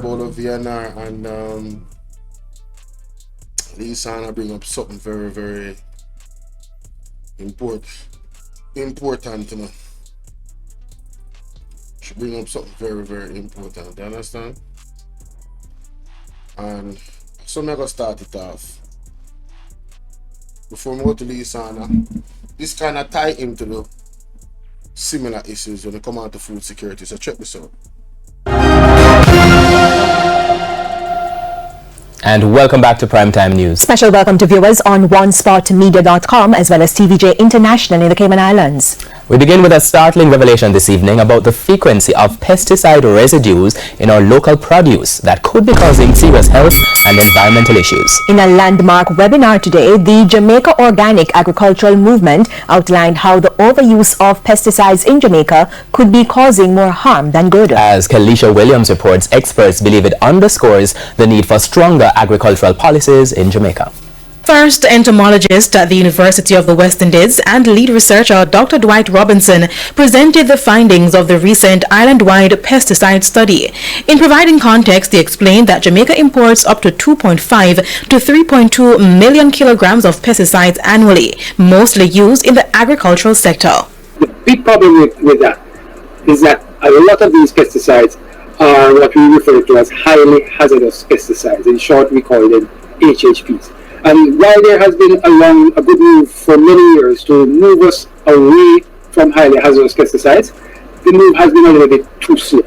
Bolo VNR and Lisa bring up something very, very important, you know. She bring up something very, very important, you understand? And so I'm gonna start it off. Before we go to Lisa, this kind of tie into the similar issues when it come out to food security. So check this out. And welcome back to Primetime News. Special welcome to viewers on OneSpotMedia.com as well as TVJ International in the Cayman Islands. We begin with a startling revelation this evening about the frequency of pesticide residues in our local produce that could be causing serious health and environmental issues. In a landmark webinar today, the Jamaica Organic Agricultural Movement outlined how the overuse of pesticides in Jamaica could be causing more harm than good. As Kelisha Williams reports, experts believe it underscores the need for stronger agricultural policies in Jamaica. First entomologist at the University of the West Indies and lead researcher Dr. Dwight Robinson presented the findings of the recent island-wide pesticide study. In providing context, he explained that Jamaica imports up to 2.5 to 3.2 million kilograms of pesticides annually, mostly used in the agricultural sector. The big problem with that is that a lot of these pesticides are what we refer to as highly hazardous pesticides. In short, we call them HHPs. And while there has been a good move for many years to move us away from highly hazardous pesticides, the move has been a little bit too slow.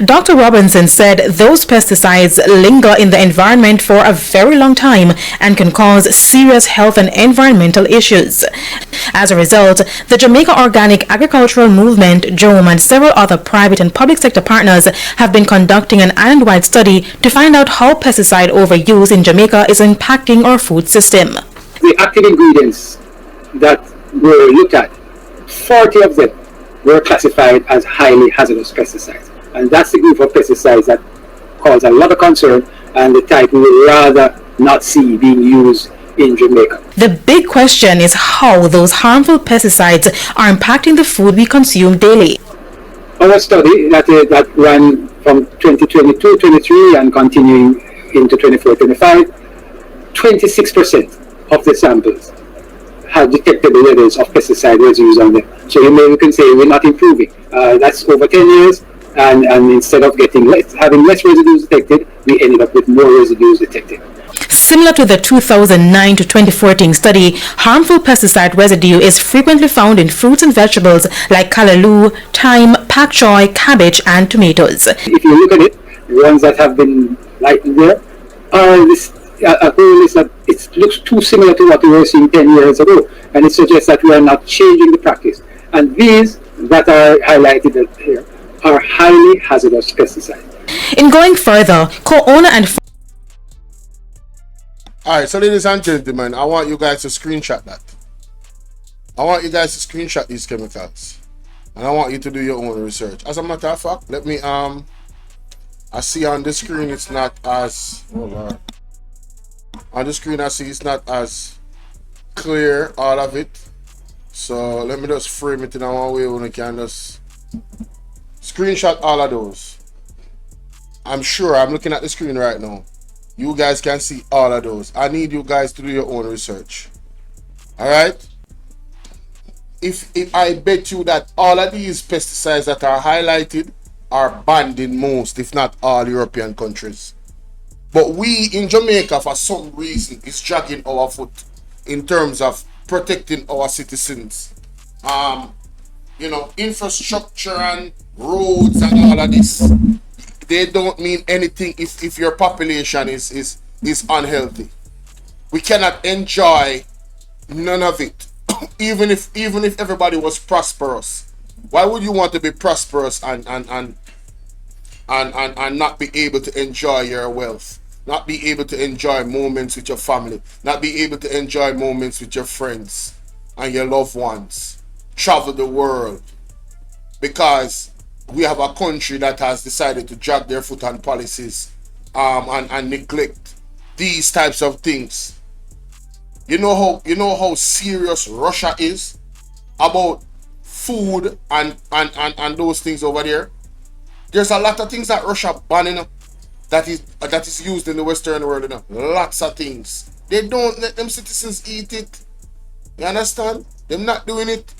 Dr. Robinson said those pesticides linger in the environment for a very long time and can cause serious health and environmental issues. As a result, the Jamaica Organic Agricultural Movement, JOM, and several other private and public sector partners have been conducting an island-wide study to find out how pesticide overuse in Jamaica is impacting our food system. The active ingredients that were looked at, 40 of them were classified as highly hazardous pesticides. And that's the group of pesticides that cause a lot of concern and the type we would rather not see being used in Jamaica. The big question is how those harmful pesticides are impacting the food we consume daily. Our study that ran from 2022-23 and continuing into 24-25, 26% of the samples have detectable levels of pesticide residues on them. So you can say we're not improving. That's over 10 years. And instead of having less residues detected, we ended up with more residues detected. Similar to the 2009 to 2014 study, harmful pesticide residue is frequently found in fruits and vegetables like callaloo, thyme, pak choy, cabbage, and tomatoes. If you look at it, the ones that have been lightened there are a whole list that it looks too similar to what we were seeing 10 years ago, and it suggests that we are not changing the practice. And these that are highlighted here are highly hazardous pesticides. In going further, co-owner and Alright, so ladies and gentlemen, I want you guys to screenshot that. I want you guys to screenshot these chemicals. And I want you to do your own research. As a matter of fact, let me I see on the screen it's not as on the screen I see it's not as clear, all of it. So let me just frame it in a one way when I can just screenshot all of those. I'm sure I'm looking at the screen right now. You guys can see all of those. I need you guys to do your own research. Alright? If I bet you that all of these pesticides that are highlighted are banned in most, if not all, European countries. But we in Jamaica, for some reason, is dragging our foot in terms of protecting our citizens. You know, infrastructure and roads and all of this, they don't mean anything if your population is unhealthy. We cannot enjoy none of it. even if everybody was prosperous. Why would you want to be prosperous and not be able to enjoy your wealth, not be able to enjoy moments with your family, not be able to enjoy moments with your friends and your loved ones, travel the world? Because we have a country that has decided to drag their foot on policies and neglect these types of things. You know how serious Russia is about food and those things over there. There's a lot of things that Russia banning. that is used in the Western world, you know. Lots of things. They don't let them citizens eat it. You understand? They're not doing it.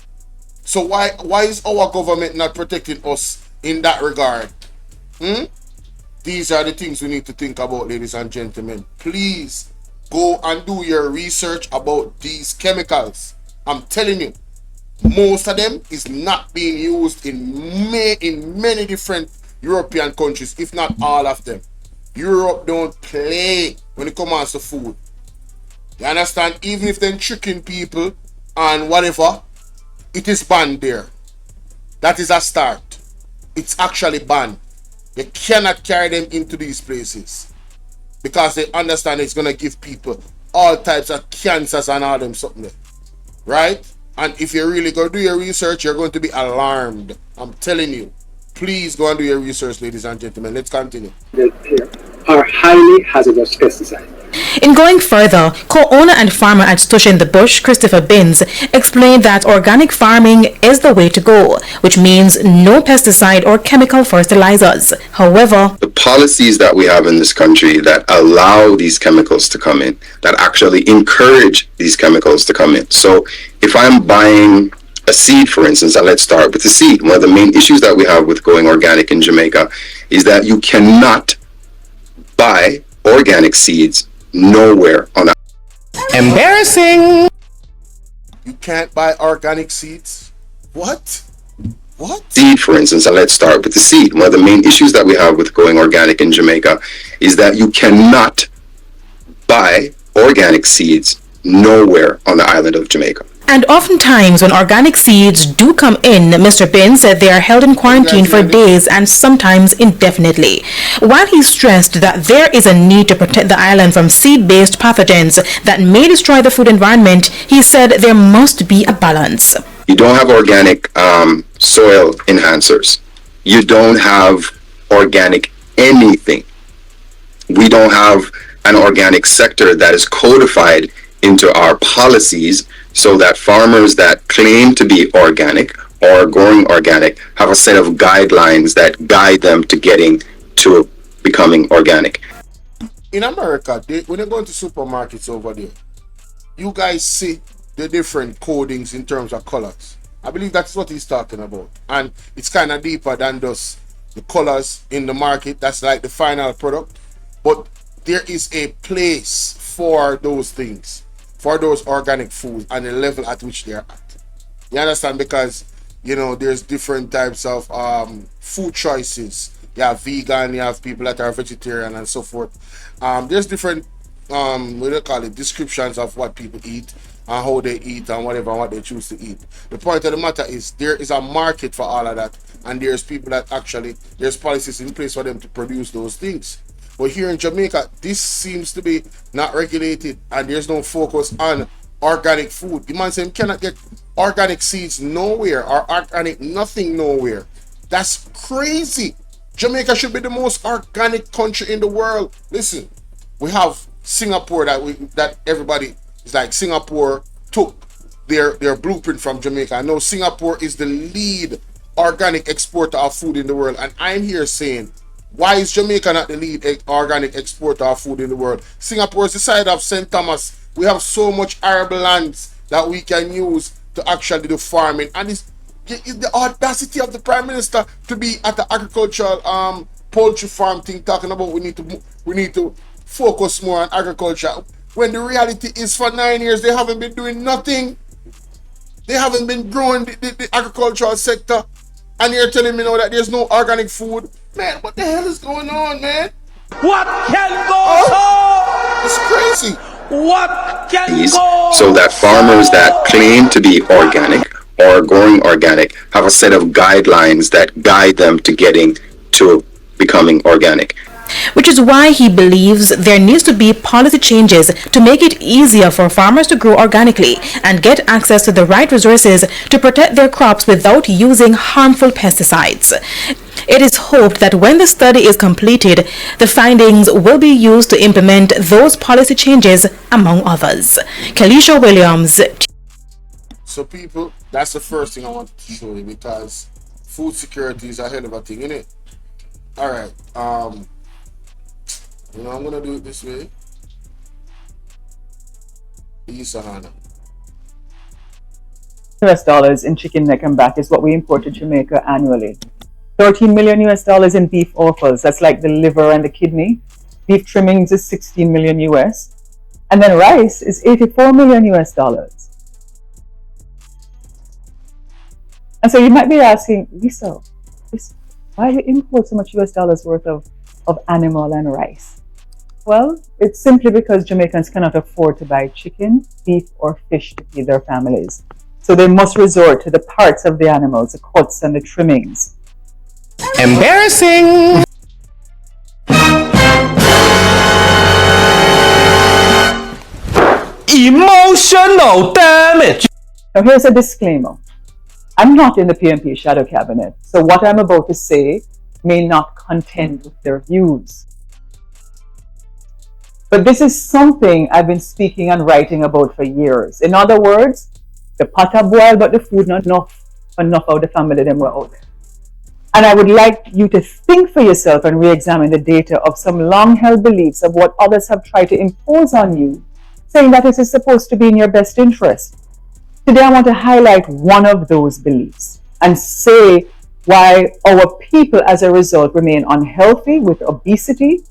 So why is our government not protecting us in that regard? These are the things we need to think about, ladies and gentlemen. Please go and do your research about these chemicals. I'm telling you, most of them is not being used in many different European countries, if not all of them. Europe don't play when it comes to food. You understand? Even if they're tricking people and whatever, it is banned there. That is a start. It's actually banned. You cannot carry them into these places because they understand it's going to give people all types of cancers and all them something there. Right? And if you're really going to do your research, you're going to be alarmed. I'm telling you. Please go and do your research, ladies and gentlemen. Let's continue. Are highly hazardous pesticides. In going further, co-owner and farmer at Stush in the Bush, Christopher Binns, explained that organic farming is the way to go, which means no pesticide or chemical fertilizers. However, the policies that we have in this country that allow these chemicals to come in, that actually encourage these chemicals to come in. So if I'm buying a seed, for instance, and let's start with the seed. One of the main issues that we have with going organic in Jamaica is that you cannot buy organic seeds nowhere on that. Embarrassing! You can't buy organic seeds? What? Seed, for instance, and let's start with the seed. One of the main issues that we have with going organic in Jamaica is that you cannot buy organic seeds nowhere on the island of Jamaica. and oftentimes when organic seeds do come in, Mr. Bin said they are held in quarantine for days and sometimes indefinitely. While he stressed that there is a need to protect the island from seed-based pathogens that may destroy the food environment, he said there must be a balance. You don't have organic soil enhancers. You don't have organic anything. We don't have an organic sector that is codified into our policies so that farmers that claim to be organic or growing organic have a set of guidelines that guide them to getting to becoming organic. In America, when you go into supermarkets over there, you guys see the different codings in terms of colors. I believe that's what he's talking about. And it's kind of deeper than just the colors in the market. That's like the final product. But there is a place for those things, for those organic foods and the level at which they're at. You understand? Because, you know, there's different types of food choices. You have vegan, you have people that are vegetarian and so forth. There's different, what do you call it, descriptions of what people eat and how they eat and whatever, what they choose to eat. The point of the matter is there is a market for all of that, and there's people that actually, there's policies in place for them to produce those things. But here in Jamaica, this seems to be not regulated, and there's no focus on organic food. The man said you cannot get organic seeds nowhere or organic nothing nowhere. That's crazy. Jamaica should be the most organic country in the world. Listen, we have Singapore that everybody is like, Singapore took their blueprint from Jamaica. I know Singapore is the lead organic exporter of food in the world, and I'm here saying, why is Jamaica not the lead organic exporter of food in the world? Singapore is the side of St. Thomas. We have so much arable lands that we can use to actually do farming, and it's the audacity of the Prime Minister to be at the agricultural poultry farm thing, talking about we need to focus more on agriculture, when the reality is for 9 years they haven't been doing nothing. They haven't been growing the agricultural sector, and you're telling me now that there's no organic food. Man, what the hell is going on, man? What can go on? It's crazy. What can go so that farmers that claim to be organic or growing organic have a set of guidelines that guide them to getting to becoming organic. Which is why he believes there needs to be policy changes to make it easier for farmers to grow organically and get access to the right resources to protect their crops without using harmful pesticides. It is hoped that when the study is completed, the findings will be used to implement those policy changes, among others. Kelisha Williams. So people, that's the first thing I want to show you, because food security is a hell of a thing, innit? Alright, You know, I'm gonna do it this way. HANNA. US dollars in chicken neck and back is what we import to Jamaica annually. 13 million US dollars in beef offals. That's like the liver and the kidney. Beef trimmings is 16 million US. And then rice is 84 million US dollars. And so you might be asking, Lisa, why do you import so much US dollars worth of animal and rice? Well, it's simply because Jamaicans cannot afford to buy chicken, beef, or fish to feed their families. So they must resort to the parts of the animals, the cuts and the trimmings. Embarrassing! Emotional damage! Now here's a disclaimer. I'm not in the PMP shadow cabinet, so what I'm about to say may not contend with their views. But this is something I've been speaking and writing about for years. In other words, the pot a boil, but the food not enough of the family them were out. And I would like you to think for yourself and re-examine the data of some long-held beliefs of what others have tried to impose on you, saying that it is supposed to be in your best interest. Today I want to highlight one of those beliefs and say why our people as a result remain unhealthy with obesity,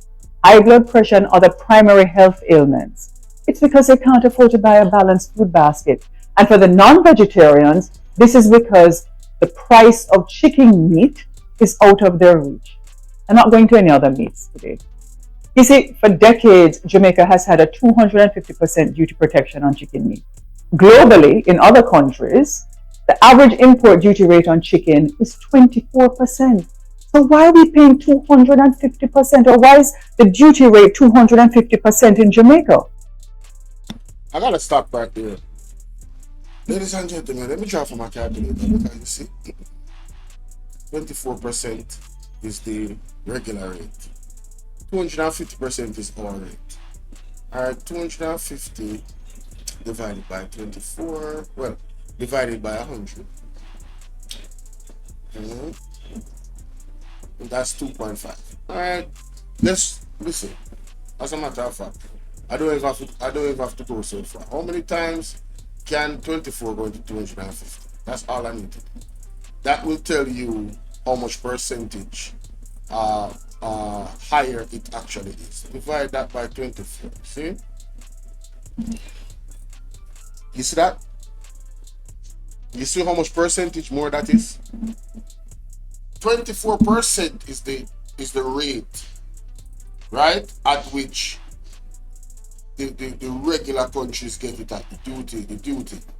high blood pressure and other primary health ailments. It's because they can't afford to buy a balanced food basket. And for the non-vegetarians, this is because the price of chicken meat is out of their reach. I'm not going to any other meats today. You see, for decades, Jamaica has had a 250% duty protection on chicken meat. Globally, in other countries, the average import duty rate on chicken is 24%. So why are we paying 250%, or why is the duty rate 250% in Jamaica? I gotta stop right there. Ladies and gentlemen, let me draw for my calculator because you see, 24% is the regular rate. 250% is our rate. Alright, 250 divided by 24, well, divided by 100. And that's 2.5. Alright, let's listen. As a matter of fact, I don't even have to go so far. How many times can 24 go into 250? That's all I need to do. That will tell you how much percentage higher it actually is. Divide that by 24. See? You see that? You see how much percentage more that is? 24% is the rate, right? At which the regular countries get it at the duty.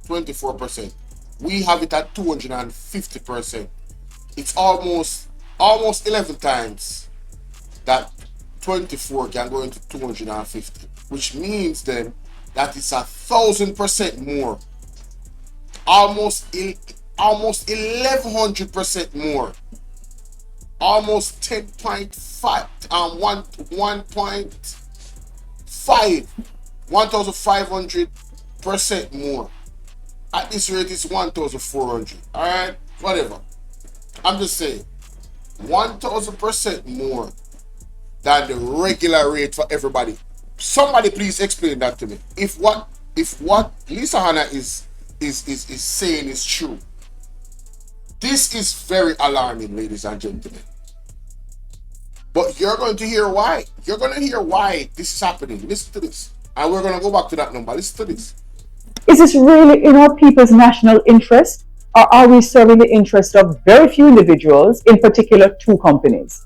24%. We have it at 250%. It's almost 11 times that 24 can go into 250, which means then that it's 1,000% more, almost 1,100% more, almost 10.5 1,500% more. At this rate, it's 1,400. All right, whatever. I'm just saying, 1,000% more than the regular rate for everybody. Somebody please explain that to me. If what Lisa HANNA is saying is true, this is very alarming, ladies and gentlemen. But you're going to hear why. You're going to hear why this is happening. Listen to this. And we're going to go back to that number. Listen to this. Is this really in our people's national interest, or are we serving the interest of very few individuals, in particular 2 companies?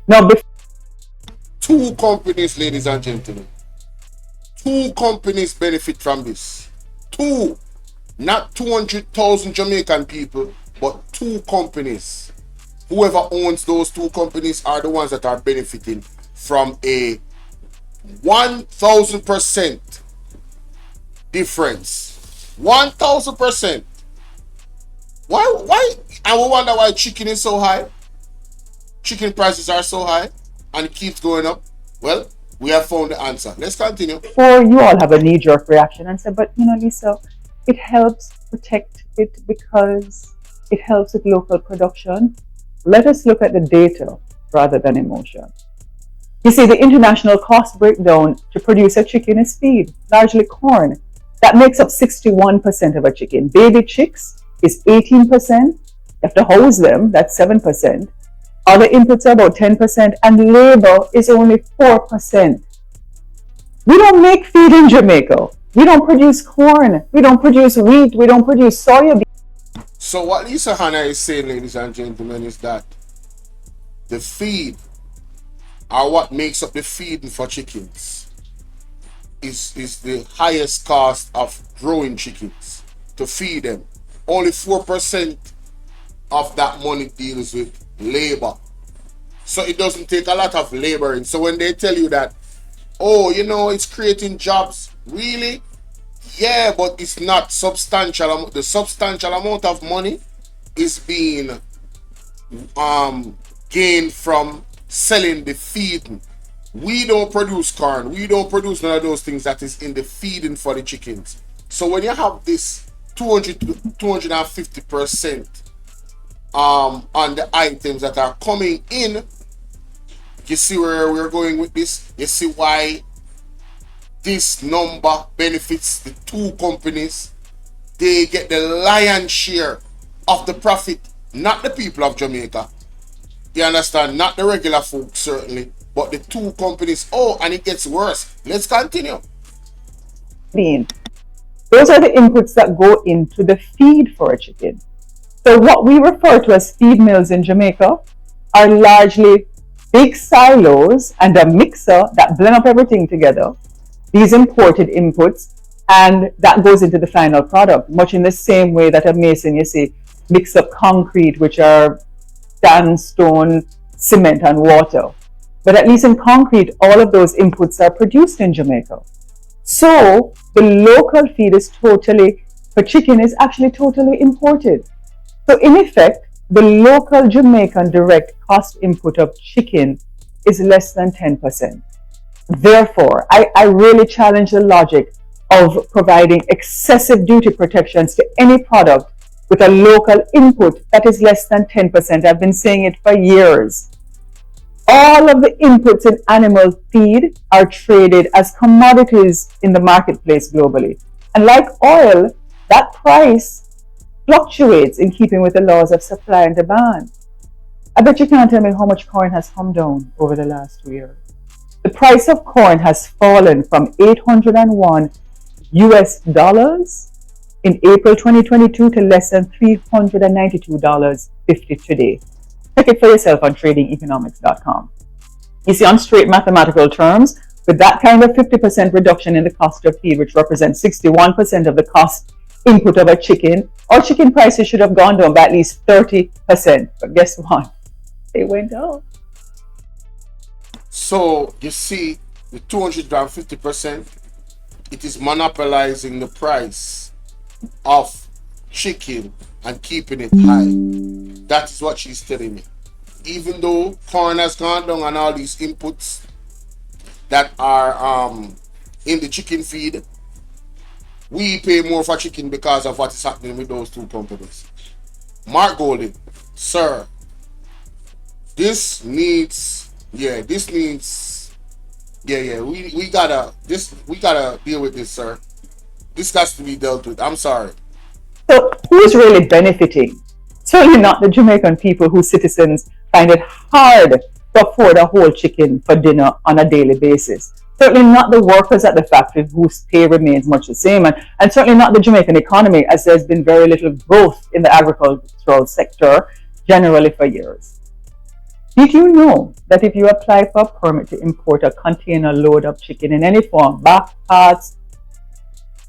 Now, 2 companies, ladies and gentlemen. 2 companies benefit from this. 2. Not 200,000 Jamaican people, but 2 companies. Whoever owns those 2 companies are the ones that are benefiting from a 1,000% difference. 1,000%. Why? And we wonder why chicken is so high. Chicken prices are so high and it keeps going up. Well, we have found the answer. Let's continue. Or you all have a knee-jerk reaction and say, but Lisa, it helps protect it because it helps with local production. Let us look at the data rather than emotion. You see, the international cost breakdown to produce a chicken is feed, largely corn. That makes up 61% of a chicken. Baby chicks is 18%. You have to house them, that's 7%. Other inputs are about 10%, and labor is only 4%. We don't make feed in Jamaica. We don't produce corn. We don't produce wheat. We don't produce soya. So what Lisa Hannah is saying, ladies and gentlemen, is that the feed, or what makes up the feeding for chickens, is the highest cost of growing chickens to feed them. Only 4% of that money deals with labor. So it doesn't take a lot of laboring. So when they tell you that, oh, you know, it's creating jobs, really? Yeah, but it's not substantial. The substantial amount of money is being gained from selling the feeding. We don't produce corn. We don't produce none of those things that is in the feeding for the chickens. So when you have this 200 to 250% on the items that are coming in, you see where we're going with this? You see why this number benefits the two companies. They get the lion's share of the profit, not the people of Jamaica. You understand? Not the regular folks, certainly, but the two companies. Oh, and it gets worse. Let's continue. Those are the inputs that go into the feed for a chicken. So what we refer to as feed mills in Jamaica are largely big silos and a mixer that blend up everything together, these imported inputs, and that goes into the final product, much in the same way that a mason, you see, mix up concrete, which are sandstone, cement, and water. But at least in concrete, all of those inputs are produced in Jamaica. So the local feed is totally, for chicken, is actually totally imported. So in effect, the local Jamaican direct cost input of chicken is less than 10%. Therefore, I really challenge the logic of providing excessive duty protections to any product with a local input that is less than 10%. I've been saying it for years. All of the inputs in animal feed are traded as commodities in the marketplace globally. And like oil, that price fluctuates in keeping with the laws of supply and demand. I bet you can't tell me how much corn has come down over the last 2 years. The price of corn has fallen from $801 in April 2022 to less than $392.50 today. Check it for yourself on tradingeconomics.com. You see, on straight mathematical terms, with that kind of 50% reduction in the cost of feed, which represents 61% of the cost input of a chicken, our chicken prices should have gone down by at least 30%. But guess what? They went up. So you see, the 250%, it is monopolizing the price of chicken and keeping it high. That is what she's telling me. Even though corn has gone down and all these inputs that are in the chicken feed, we pay more for chicken because of what is happening with those two companies. Mark Golden, sir, we gotta deal with this, sir. This has to be dealt with. I'm sorry. So who's really benefiting? Certainly not the Jamaican people whose citizens find it hard to afford a whole chicken for dinner on a daily basis. Certainly not the workers at the factory whose pay remains much the same, and certainly not the Jamaican economy, as there's been very little growth in the agricultural sector generally for years. Did you know that if you apply for a permit to import a container load of chicken in any form, back parts,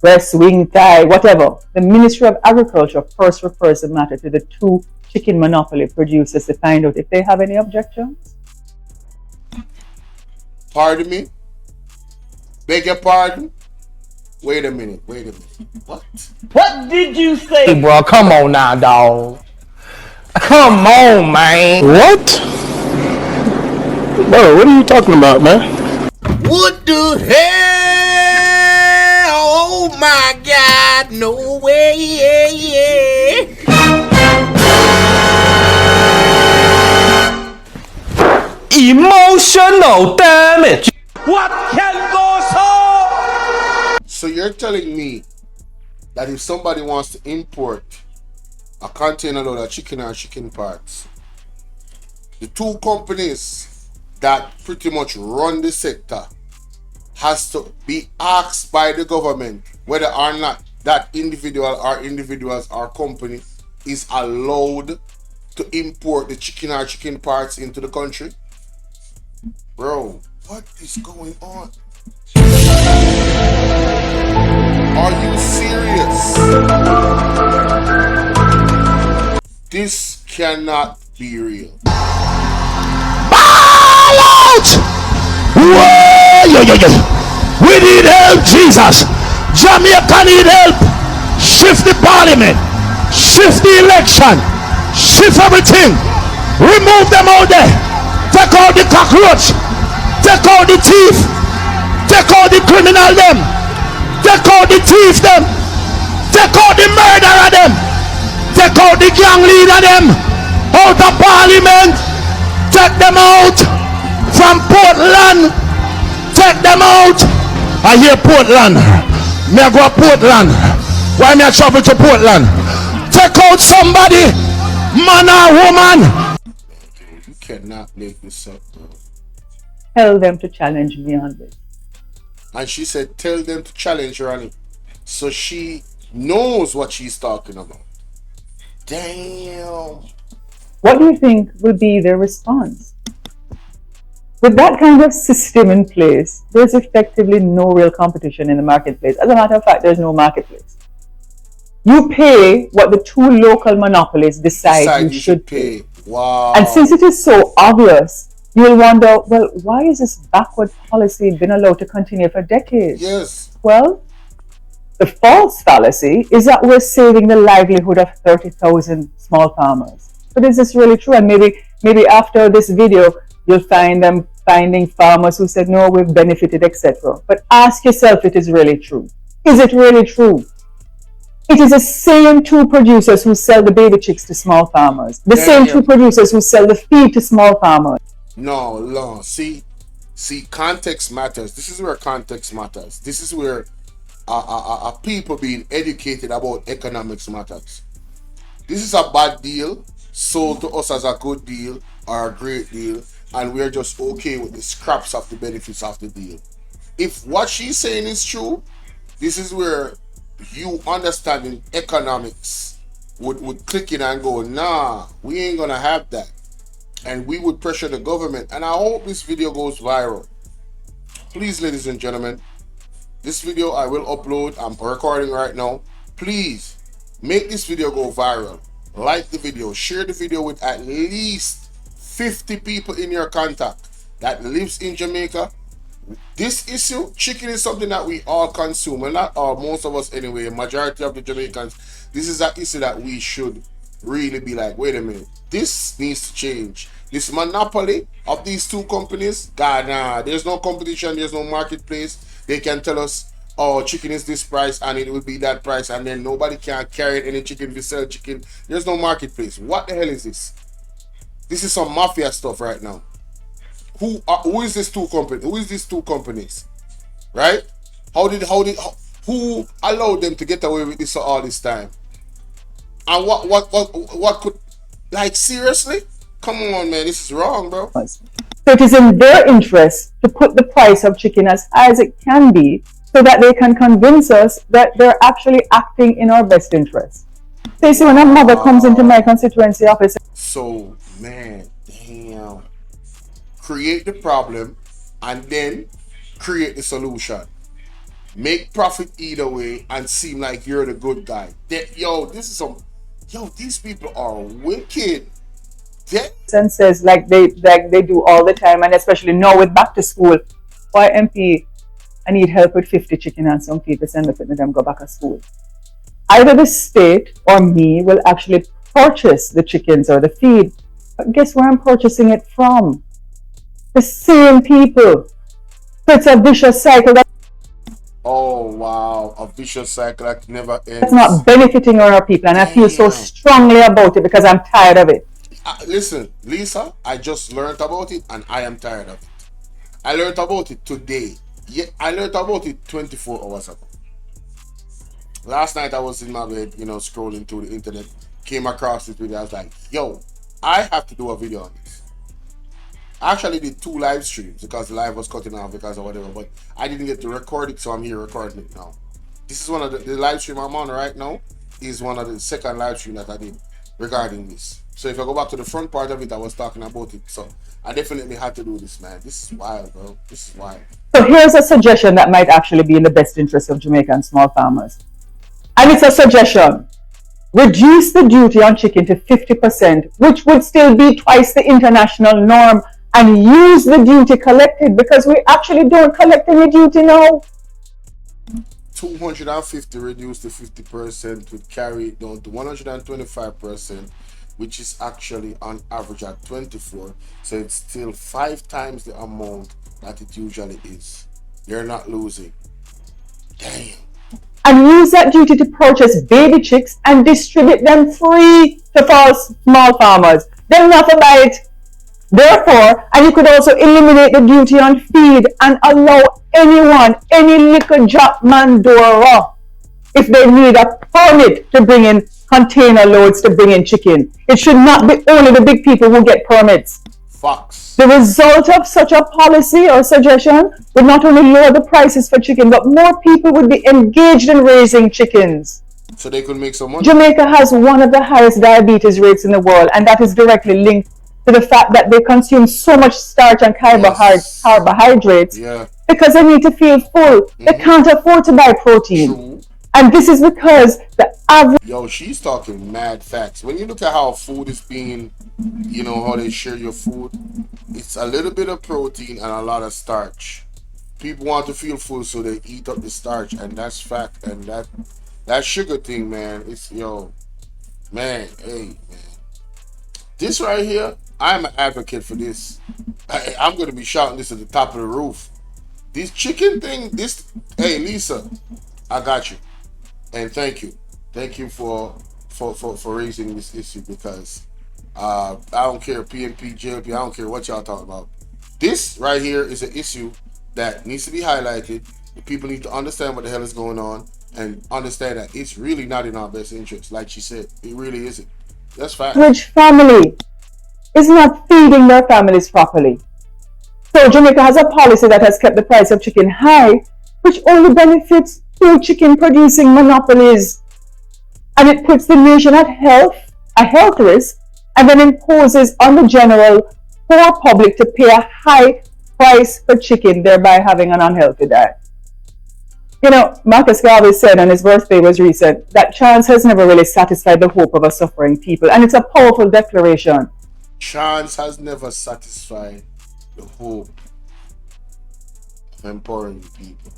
breast, wing, thigh, whatever, the Ministry of Agriculture first refers the matter to the two chicken monopoly producers to find out if they have any objections? Pardon me? Beg your pardon? Wait a minute. What? What did you say? Hey, bro, come on now, dog. Come on, man. What? Bro, what are you talking about, man? What the hell? Oh my God, no way, yeah. Emotional damage. What can go so? So you're telling me that if somebody wants to import a container load of chicken or chicken parts, the two companies that pretty much run the sector has to be asked by the government whether or not that individual or individuals or company is allowed to import the chicken or chicken parts into the country? Bro, what is going on? Are you serious? This cannot be real. We need help, Jesus. Jamaica need help. Shift the parliament. Shift the election. Shift everything. Remove them out there. Take out the cockroach. Take out the thief. Take out the criminal them. Take out the thief them. Take out the murderer them. Take out the gang leader them. Out of parliament. Take them out. From Portland. Take them out. I hear Portland. Me I go to Portland. Why me I travel to Portland? Take out somebody. Man or woman. You cannot make this up, bro. Tell them to challenge me on this. And she said, tell them to challenge her on it. So she knows what she's talking about. Damn. What do you think will be their response? With that kind of system in place, there's effectively no real competition in the marketplace. As a matter of fact, there's no marketplace. You pay what the two local monopolies decide you should pay. Wow. And since it is so obvious, you'll wonder, well, why is this backward policy been allowed to continue for decades? Yes. Well, the false fallacy is that we're saving the livelihood of 30,000 small farmers. But is this really true? And maybe after this video, you'll find them finding farmers who said, no, we've benefited, etc. But ask yourself if it is really true. Is it really true? It is the same two producers who sell the baby chicks to small farmers. The same two producers who sell the feed to small farmers. No. See, context matters. This is where context matters. This is where people being educated about economics matters. This is a bad deal sold to us as a good deal or a great deal, and we're just okay with the scraps of the benefits of the deal. If what she's saying is true, this is where you understanding economics would click in and go, nah, we ain't gonna have that. And we would pressure the government. And I hope this video goes viral. Please, ladies and gentlemen, this video I will upload. I'm recording right now. Please make this video go viral. Like the video, share the video with at least 50 people in your contact that lives in Jamaica. This issue, chicken, is something that we all consume. Well, not all, most of us anyway, majority of the Jamaicans. This is an issue that we should really be like, wait a minute, this needs to change. This monopoly of these two companies, God, nah, there's no competition, there's no marketplace. They can tell us, oh, chicken is this price and it will be that price, and then nobody can carry any chicken to sell chicken. There's no marketplace. What the hell is this? This is some mafia stuff right now. Who is this two company? Who is these two companies? Right? Who allowed them to get away with this all this time? And what could, like, seriously? Come on, man, this is wrong, bro. So it is in their interest to put the price of chicken as high as it can be, so that they can convince us that they're actually acting in our best interest. So you see, when a mother comes into my constituency office. So, man, damn. Create the problem and then create the solution. Make profit either way and seem like you're the good guy. These people are wicked. And says like they do all the time, and especially now with back to school. Why MP, I need help with 50 chicken and some feed to send me to them go back to school. Either the state or me will actually purchase the chickens or the feed. But guess where I'm purchasing it from? The same people. So it's a vicious cycle. Oh wow, a vicious cycle that never ends. That's not benefiting our people, and I feel so strongly about it because I'm tired of it. Listen, Lisa, I just learned about it and I am tired of it. I learned about it today. Yeah, I learned about it 24 hours ago. Last night I was in my bed, scrolling through the internet, came across this video. I was like, yo, I have to do a video on this. I actually did 2 live streams because the live was cutting off because of whatever, but I didn't get to record it, so I'm here recording it now. This is one of the live stream I'm on right now is one of the second live stream that I did regarding this. So if I go back to the front part of it, I was talking about it. So I definitely had to do this, man. This is wild, bro. This is wild. So here's a suggestion that might actually be in the best interest of Jamaican small farmers. And it's a suggestion. Reduce the duty on chicken to 50%, which would still be twice the international norm, and use the duty collected, because we actually don't collect any duty now. 250 reduced to 50% would carry it down to 125%, which is actually on average at 24. So it's still 5 times the amount that it usually is. You're not losing. Damn. And use that duty to purchase baby chicks and distribute them free to small farmers. They'll not buy it. Therefore, and you could also eliminate the duty on feed and allow anyone, any little drop Mandora, if they need a permit to bring in container loads to bring in chicken. It should not be only the big people who get permits. Fox. The result of such a policy or suggestion would not only lower the prices for chicken, but more people would be engaged in raising chickens. So they could make some money. Jamaica has one of the highest diabetes rates in the world, and that is directly linked to the fact that they consume so much starch and carbohydrates because they need to feel full. They can't afford to buy protein. True. And this is because the average... Yo, she's talking mad facts. When you look at how food is being, how they share your food, it's a little bit of protein and a lot of starch. People want to feel full, so they eat up the starch, and that's fact. And that sugar thing, man, it's, man, hey, man. This right here, I'm an advocate for this. I'm going to be shouting this at the top of the roof. This chicken thing, hey, Lisa, I got you. And thank you. Thank you for raising this issue, because I don't care, PNP, JLP, I don't care what y'all talking about. This right here is an issue that needs to be highlighted. The people need to understand what the hell is going on and understand that it's really not in our best interest. Like she said, it really isn't. That's fact. Average family is not feeding their families properly. So Jamaica has a policy that has kept the price of chicken high, which only benefits few chicken producing monopolies. And it puts the nation at a health risk, and then imposes on the general poor public to pay a high price for chicken, thereby having an unhealthy diet. Marcus Garvey said, and his birthday was recent, that chance has never really satisfied the hope of a suffering people. And it's a powerful declaration. Chance has never satisfied the hope of empowering people.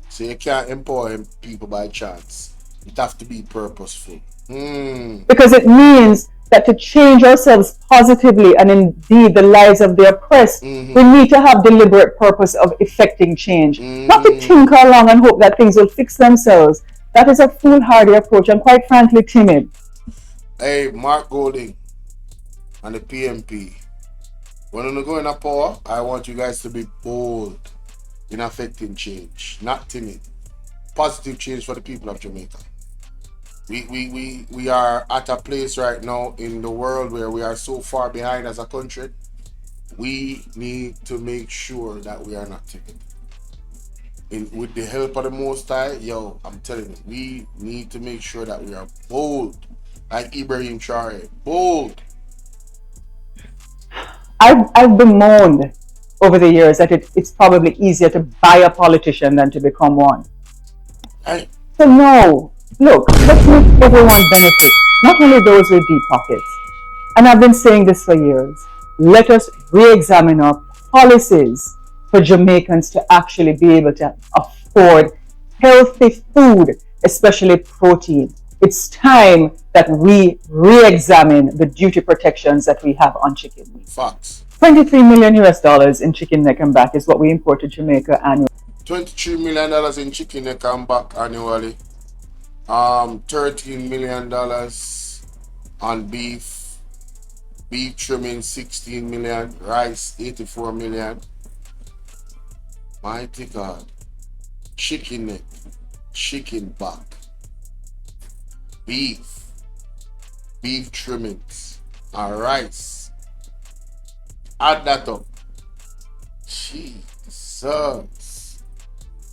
So you can't empower people by chance. It has to be purposeful. Because it means that to change ourselves positively and indeed the lives of the oppressed, we need to have deliberate purpose of effecting change. Not to tinker along and hope that things will fix themselves. That is a foolhardy approach and quite frankly timid. Hey, Mark Golding and the PMP. When you go in a power, I want you guys to be bold in affecting change, not timid. Positive change for the people of Jamaica. We are at a place right now in the world where we are so far behind as a country. We need to make sure that we are not timid. With the help of the Most High, I'm telling you, we need to make sure that we are bold, like Ibrahim Traore, bold. I've bemoaned over the years that it's probably easier to buy a politician than to become one. So no, look, let's make everyone benefit, not only those with deep pockets. And I've been saying this for years. Let us re-examine our policies for Jamaicans to actually be able to afford healthy food, especially protein. It's time that we re-examine the duty protections that we have on chicken meat. Facts. $23 million in chicken neck and back is what we import to Jamaica annually. $23 million in chicken neck and back annually. $13 million on beef. beef trimming 16 million, rice 84 million. Mighty God. Chicken neck, chicken back, beef trimmings, and rice. Add that up. Jesus.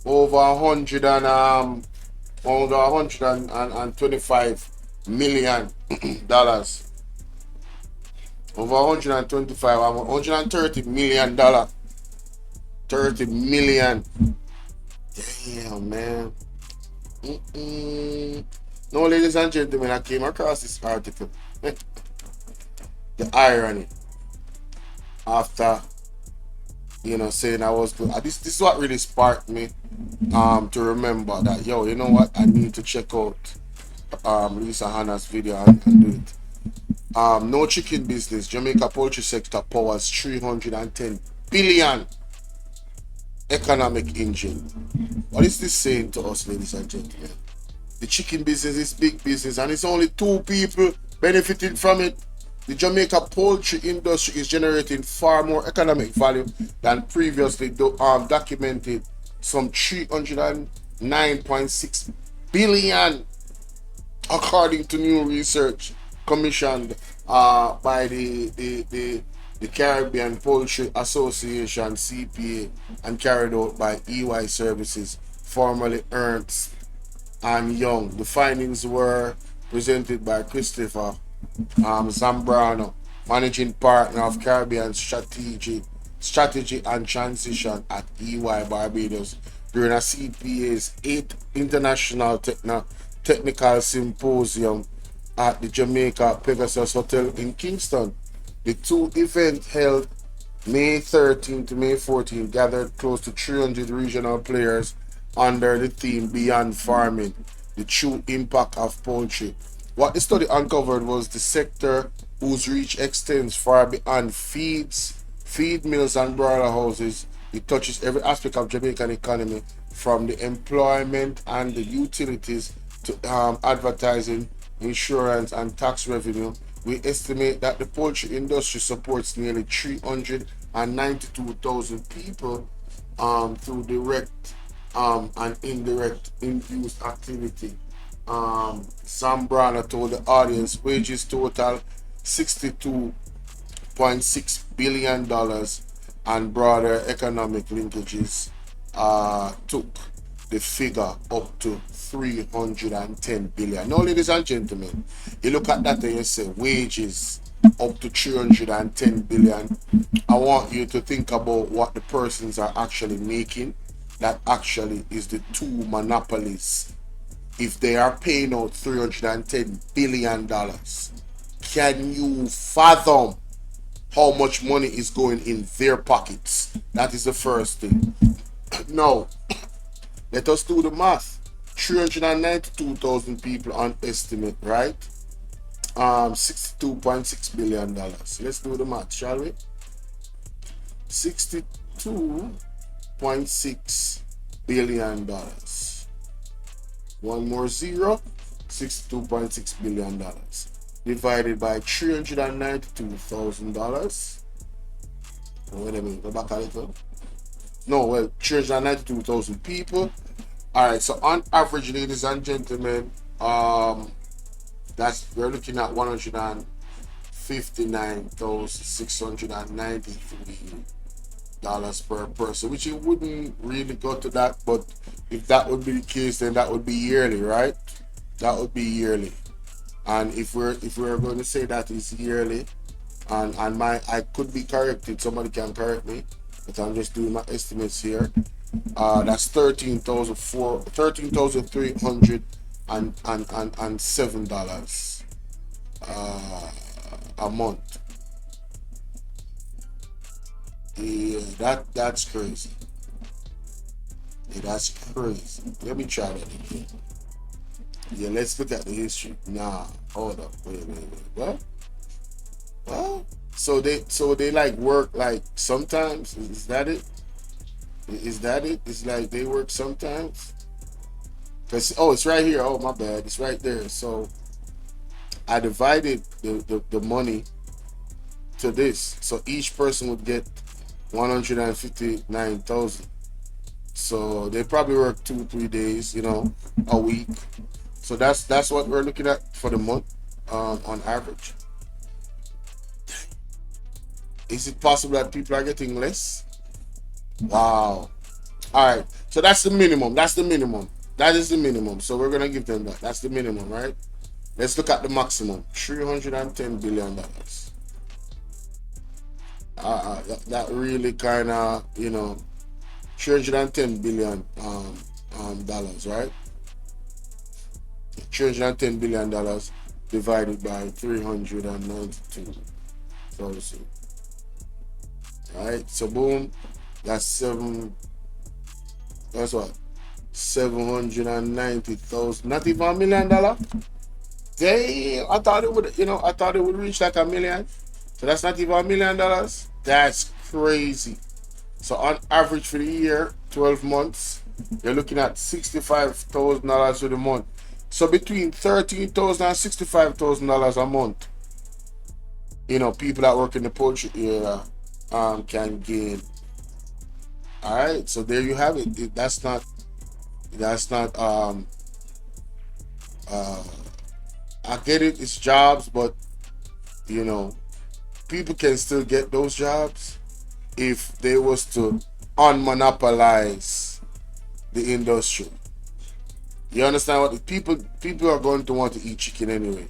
Over 125 million dollars. Over 125, 130 million dollar. 30 million. Damn, man. No, ladies and gentlemen, I came across this article. The irony. After, saying I was good. This is what really sparked me to remember that, yo, you know what? I need to check out Lisa Hannah's video and do it. No chicken business. Jamaica poultry sector powers 310 billion economic engine. What is this saying to us, ladies and gentlemen? The chicken business is big business and it's only 2 people benefiting from it. The Jamaica poultry industry is generating far more economic value than previously documented, some 309.6 billion, according to new research commissioned by the Caribbean Poultry Association, CPA, and carried out by EY Services, formerly Ernst and Young. The findings were presented by Christopher Zambrano, managing partner of Caribbean Strategy and Transition at EY Barbados, during a CPA's 8th International Technical Symposium at the Jamaica Pegasus Hotel in Kingston. The 2 events held May 13 to May 14 gathered close to 300 regional players under the theme Beyond Farming, the True Impact of Poultry. What the study uncovered was the sector, whose reach extends far beyond feed mills and broiler houses. It touches every aspect of Jamaican economy, from the employment and the utilities to advertising, insurance, and tax revenue. We estimate that the poultry industry supports nearly 392,000 people through direct and indirect induced activity. Zambrana told the audience wages total $62.6 billion, and broader economic linkages took the figure up to 310 billion. Now, ladies and gentlemen, you look at that and you say wages up to 310 billion. I want you to think about what the persons are actually making. That actually is the 2 monopolies. If they are paying out $310 billion, can you fathom how much money is going in their pockets? That is the first thing. Now, let us do the math. 392,000 people on estimate, right? $62.6 billion. Let's do the math, shall we? $62.6 billion. One more zero. $62.6 billion divided by $392,000. Wait a minute, go back a little. No, well, 392,000 people. Alright, so on average, ladies and gentlemen, we're looking at $159,693 per person, which it wouldn't really go to that, but if that would be the case, then that would be yearly, right? That would be yearly. And if we're going to say that is yearly, and I could be corrected, somebody can correct me, but I'm just doing my estimates here. That's $13,307 a month. Yeah, that's crazy. Yeah, that's crazy. Let me try that again. Yeah, let's look at the history. Nah, hold up. Wait. What? So they like work like sometimes? Is that it? Is that it? It's like they work sometimes? Cause it's right here. Oh, my bad. It's right there. So I divided the money to this. So each person would get 159,000. So they probably work 2-3 days, you know, a week. So that's what we're looking at for the month, on average. Is it possible that people are getting less? Wow. All right. So that's the minimum. That's the minimum. That is the minimum. So we're gonna give them that. That's the minimum, right? Let's look at the maximum. $310 billion. That really kind of, you know, $310 billion dollars, right? $310 billion divided by 392,000. Right? So boom, that's that's what? 790,000. Not even $1 million. Damn, I thought it would, you know, I thought it would reach like $1 million. So that's not even $1 million. That's crazy. So on average for the year, 12 months, you're looking at $65,000 for the month. So between $13,000 and $65,000 a month, you know, people that work in the poultry area can gain. All right, so there you have it. That's not I get it, it's jobs, but you know, people can still get those jobs if they was to unmonopolize the industry. You understand what people are going to want to eat chicken anyway.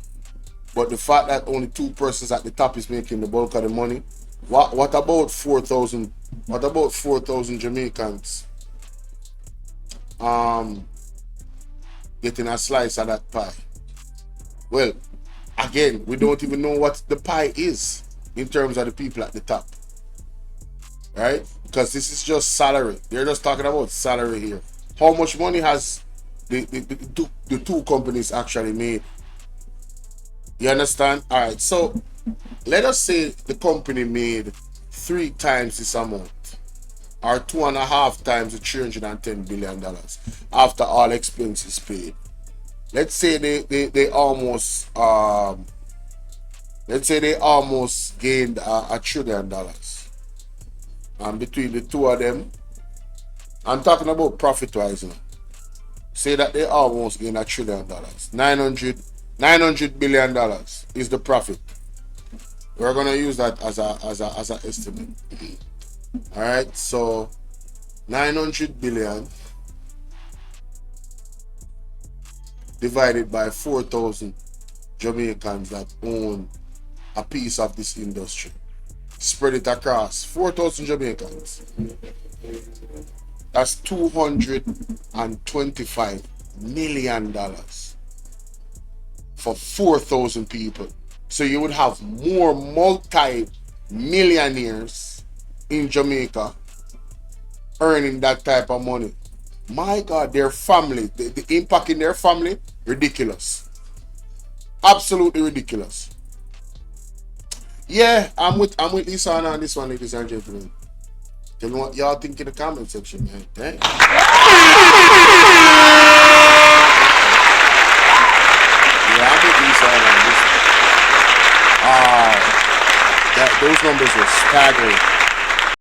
But the fact that only 2 persons at the top is making the bulk of the money, what about 4,000? What about 4,000 Jamaicans getting a slice of that pie? Well, again, we don't even know what the pie is in terms of the people at the top, right? Because this is just salary. They're just talking about salary here. How much money has the two companies actually made? You understand? All right, so let us say the company made 3 times this amount, or 2.5 times the $310 billion after all expenses paid. Let's say they almost gained $1 trillion. And between the two of them, I'm talking about profit wise now. Say that they almost gained $1 trillion. $900 billion is the profit. We're gonna use that as an estimate. All right, so 900 billion divided by 4,000 Jamaicans that own a piece of this industry. Spread it across 4,000 Jamaicans. That's $225 million for 4,000 people. So you would have more multi-millionaires in Jamaica earning that type of money. My God, their family, the impact in their family, ridiculous. Absolutely ridiculous. Yeah, I'm with Lisa on this one, ladies and gentlemen. Tell me what y'all think in the comment section, man. Dang. Yeah, I'm with Lisa on this one. Those numbers are staggering.